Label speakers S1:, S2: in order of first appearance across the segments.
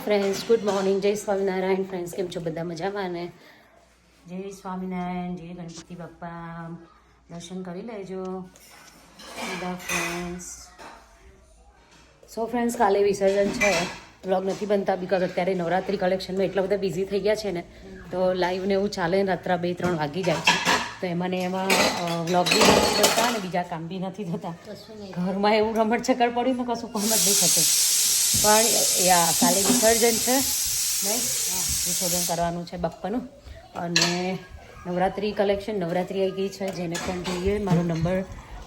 S1: Friends, good morning. જય Swaminarayan. Friends, કેમ છો? બધા મજામાં ને? જય સ્વામિનારાયણ, જય ગણપતિ બાપ્પા. દર્શન કરી લેજો બધા ફ્રેન્ડ્સ. ફ્રેન્ડ્સ, કાલે વિસર્જન છે. વ્લોગ નથી બનતા બીકોઝ અત્યારે નવરાત્રી કલેક્શનમાં એટલા બધા બિઝી થઈ ગયા છે ને, તો લાઈવ ને એવું ચાલે ને રાત્રા 2-3 વાગી જાય છે. તો એમાં ને એમાં વ્લોગ બી નથી બનતા ને બીજા કામ બી નથી થતા. ઘરમાં એવું રમણ ચક્કર પડ્યું ને કશું કામ જ નહીં થતું. પણ યા કાલે વિસર્જન છે નહીં, વિસર્જન કરવાનું છે બાપ્પાનું. અને નવરાત્રિ કલેક્શન, નવરાત્રિ આવી ગઈ છે. જેને પણ જોઈએ, મારો નંબર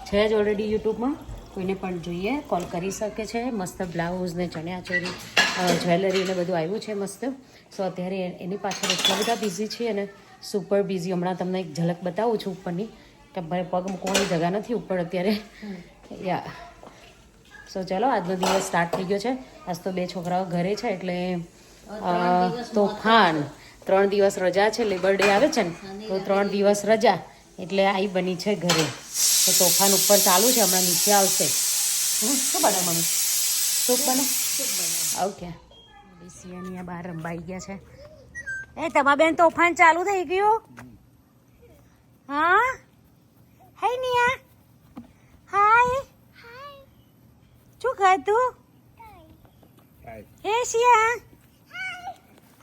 S1: છે જ ઓલરેડી યુટ્યુબમાં, કોઈને પણ જોઈએ કોલ કરી શકે છે. મસ્ત બ્લાઉઝ ને ચણિયાચોળી, જ્વેલરી ને બધું આવ્યું છે મસ્ત. સો અત્યારે એની પાછળ એટલા બધા બિઝી છીએ અને સુપર બિઝી. હમણાં તમને એક ઝલક બતાવું છું ઉપરની, કે મારે પગ મૂકવાની જગા નથી ઉપર અત્યારે. યા ચાલો, આજનો દિવસ સ્ટાર્ટ થઈ ગયો છે. આજ તો 2 છોકરાઓ ઘરે છે એટલે તોફાન. 3 દિવસ રજા છે, લેબર ડે આવે છે ને, તો 3 દિવસ રજા એટલે આઈ બની છે ઘરે. તો તોફાન ઉપર ચાલુ છે, હમણાં નીચે આવશે. શું બને મમ્મી? સૂપ બને? ઓકે. સિયાની બહાર રંબાઈ ગયા છે. એ તમારા બેન તોફાન ચાલુ થઈ ગયું? હા, હે નિયા, હાય. શું ખાધું? હે શિયા,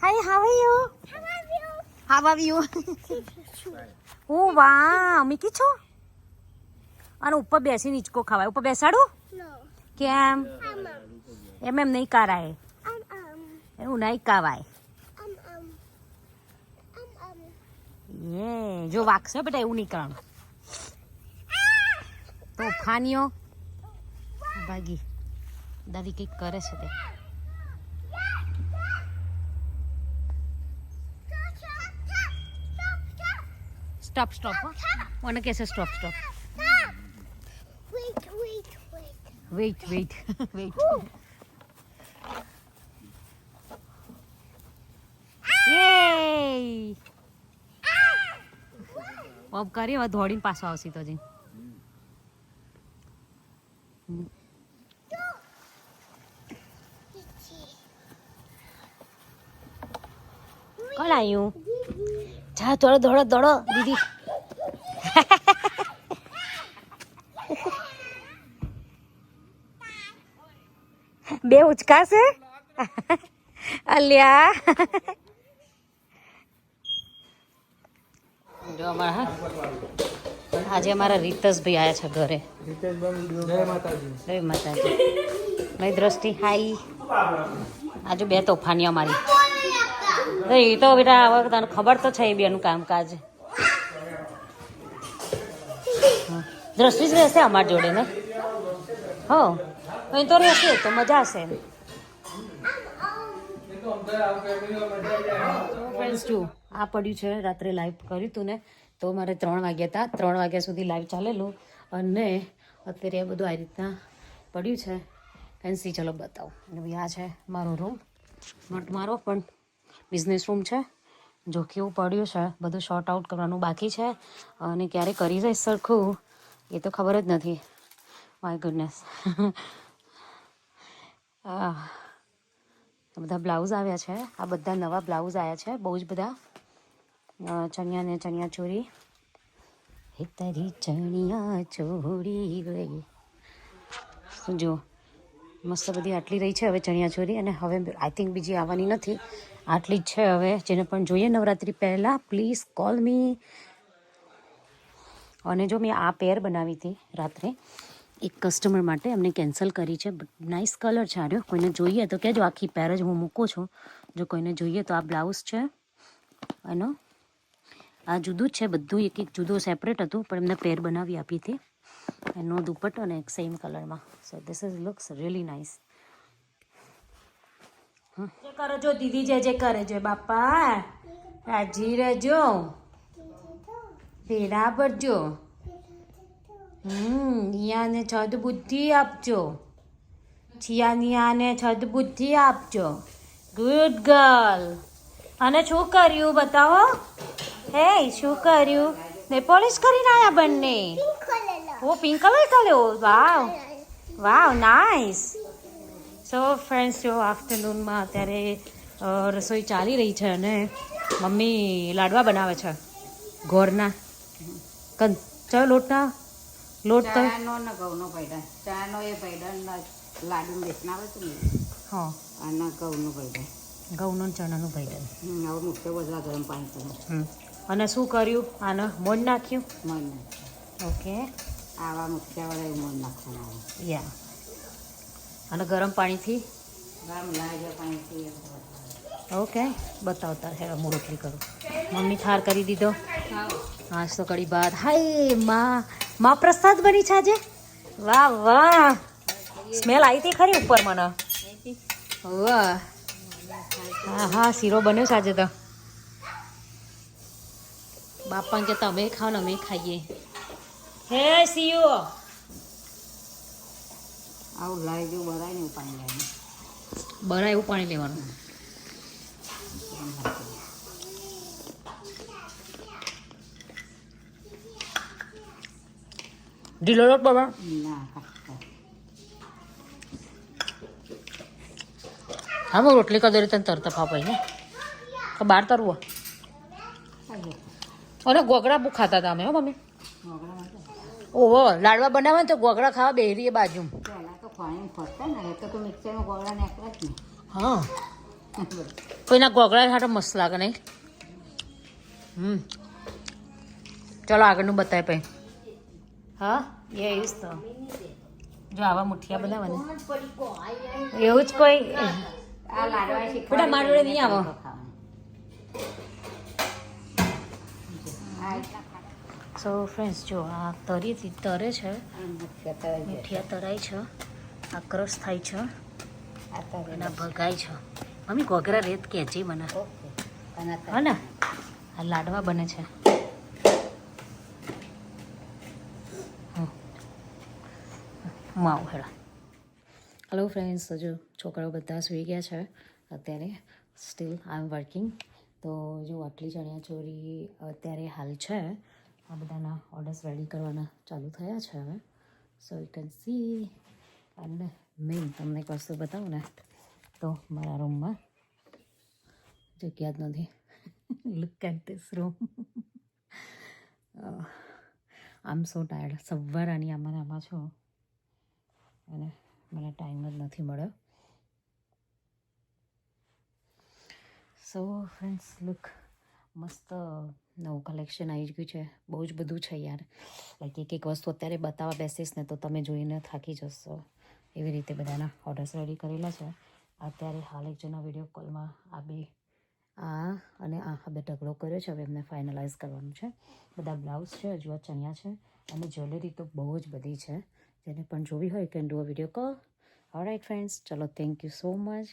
S1: hi, how are you? How are you? Oh વાહ, મીકી છો? અને ઉપર બેસીને હિંચકો ખવાય. ઉપર બેસાડું? કેમ? એમ નહીં કરાય, એવું નહીં કવાય. જો વાગશે બેટા, એવું નહીં કરવાનું. તોફાનીઓ ભાગી. દાદી કંઈક કરે છે તે. Stop stop. મને કહેશે stop stop. Wait wait wait. Of કરી, હવે દોડીને પાછો આવશે તો જી. કોણ આવ્યું? જા થોડો દોડો દોડો દીદી. બે ઉચકાશે અલ્યા. જો અમારા આજે અમારા રીતસભાઈ આવ્યા છે ઘરે. જય માતાજી. મારી દ્રષ્ટિ હાઈ. આજે 2 તોફાની અમારી. એ તો બેટા હવે તને ખબર તો છે એ બેનું કામકાજ. દ્રષ્ટિ જ રહેશે અમારી જોડે ને. હો, અહીં તો રહેશે તો મજા હશે. ફ્રેન્ડ્સ, જો આ પડ્યું છે, રાત્રે લાઈવ કર્યું હતું ને, તો મારે 3 વાગ્યા હતા. 3 વાગ્યા સુધી લાઈવ ચાલેલું અને અત્યારે આ બધું આ રીતના પડ્યું છે. ફેન્સી, ચલો બતાવો. અને ભાઈ આ છે મારો રૂમ. નોટ મારો પણ બિઝનેસ રૂમ છે. જો કેવું પડ્યું છે, બધું શોર્ટ આઉટ કરવાનું બાકી છે અને ક્યારે કરી જાય સરખું એ તો ખબર જ નથી. My goodness. બધા બ્લાઉઝ આવ્યા છે. આ બધા નવા બ્લાઉઝ આવ્યા છે, બહુ જ બધા. ચણિયા ને ચણિયાચોળી. હે તારી ચણિયા ચોળી ગઈ. જો મસ્ત બધી આટલી રહી છે હવે ચણિયાચોળી. અને હવે આઈ થિંક બીજી આવવાની નથી, આટલી જ છે હવે. જેને પણ જોઈએ નવરાત્રી પહેલાં પ્લીઝ કોલ મી. અને જો મેં આ પેર બનાવી હતી રાત્રે એક કસ્ટમર માટે, એમને કેન્સલ કરી છે. નાઇસ કલર છે આર્યો. કોઈને જોઈએ તો કહેજો, આખી પેર જ હું મૂકું છું. જો કોઈને જોઈએ તો આ બ્લાઉઝ છે એનો. આ જુદું જ છે બધું, એક એક જુદું સેપરેટ હતું, પણ એમને પેર બનાવી આપી હતી. એનો દુપટ્ટો અને એક સેમ કલરમાં. So this is looks really nice. જે કરો જો દીદી, જે કરે છે બાપા, રાજી રહેજો, પેરા ભરજો. યાને છદ બુદ્ધિ આપજો. છિયાનિયાને છદ બુદ્ધિ આપજો. Good girl. અને શું કર્યું બતાવો? હે, શું કર્યું? ને પોલિશ કરીને આયા બંને. ઓ પિંક કલર કર્યો. વાવ વાવ, નાઇસ. સો ફ્રેન્ડ્સ જો આફ્ટરનૂનમાં અત્યારે રસોઈ ચાલી રહી છે અને મમ્મી લાડવા બનાવે છે ઘોરના ચાલો લોટના લોટ તો
S2: ચાનો ને ઘઉંનો પૈડા ચાનો એ પૈડા લાડુ બેસના આવે છે ને
S1: હા
S2: અને ઘઉંનું પૈડા
S1: ઘઉંનો ને ચણાનું ભૈડન
S2: હવે મૂકશે બધા ગરમ પાણી કરે
S1: અને શું કર્યું આને મોણ નાખ્યું
S2: મન
S1: ઓકે
S2: આવા મૂક્યા વાળા એવું મન નાખવાનું
S1: યા અને ગરમ પાણીથી
S2: ગરમ લાગે પાણીથી
S1: ઓકે બતાવતા હે હું રોટલી કરું મમ્મી થાર કરી દીધો આજ તો કડી બાદ હાય માં પ્રસાદ બની છે આજે વાહ વાહ સ્મેલ આવી હતી ખરી ઉપર મને વાહ હા હા શીરો બન્યો છે આજે તો બાપા કે તમે ખાઓ ને અમે ખાઈએ હે સીઓ
S2: આવું લાઈ જેવું બરાય ને એવું પાણી લાગે
S1: બરા એવું પાણી લેવાનું ઢીલો લોટ બાબા
S2: ના
S1: હા હું રોટલી કરી દે તને તરત ફાપાઈ ને તો બહાર તરવું અને ગોગડા બહુ ખાતા હતા અમે હો મમ્મી ઓહો લાડવા બનાવે ને તો ગોગડા ખાવા બેરીએ બાજુ
S2: પહેલાં તો પાણી ફરતા ને એ તો મિક્સરમાં ગોળા નાખવા જ ને
S1: હા કોઈના ગોગડા સાથે મસ્ત લાગે નહીં ચલો આગળનું બતાય પછી હા એ જ તો જો આવા મુઠિયા બનાવવાના એવું જ કોઈ
S2: આ લાડવા
S1: બેટા મારી જોડે નહીં આવો સો ફ્રેન્ડ્સ જો આ તરીથી તરે છે મુઠિયા તરાય છે આ ક્રશ થાય છે એના ભગાય છે મમ્મી ઘોઘરા રેત કહેજે મને હા ને આ લાડવા બને છે માવ હેડા હેલો ફ્રેન્ડ્સ જો છોકરાઓ બધા સૂઈ ગયા છે અત્યારે સ્ટીલ આઈ એમ વર્કિંગ તો જો આટલી ચણિયાચોળી અત્યારે હાલ છે આ બધાના ઓર્ડર્સ રેડી કરવાના ચાલુ થયા છે હવે સો યુ કેન સી અને મેઇન તમને એક વસ્તુ બતાવું ને તો મારા રૂમમાં જગ્યા જ નથી લુક એટ ધીસ રૂમ આમ સો ટાયર્ડ સવારાની આમાં છો અને મને ટાઈમ જ નથી મળ્યો સો ફ્રેન્ડ્સ લુક મસ્ત નવું કલેક્શન આવી ગયું છે બહુ જ બધું છે યાર લાઈક એક વસ્તુ અત્યારે બતાવવા બેસીશ ને તો તમે જોઈને થાકી જશો એવી રીતે બધાના ઓર્ડર્સ રેડી કરેલા છે અત્યારે હાલ એક જણા વિડીયો કોલમાં આ અને આ બે ઢગલો કર્યો છે હવે એમને ફાઇનલાઇઝ કરવાનું છે બધા બ્લાઉઝ છે હજુ આ ચણિયા છે અને જ્વેલરી તો બહુ જ બધી છે જેને પણ જોવી હોય can do a video call all right friends ચલો થેન્ક યુ સો મચ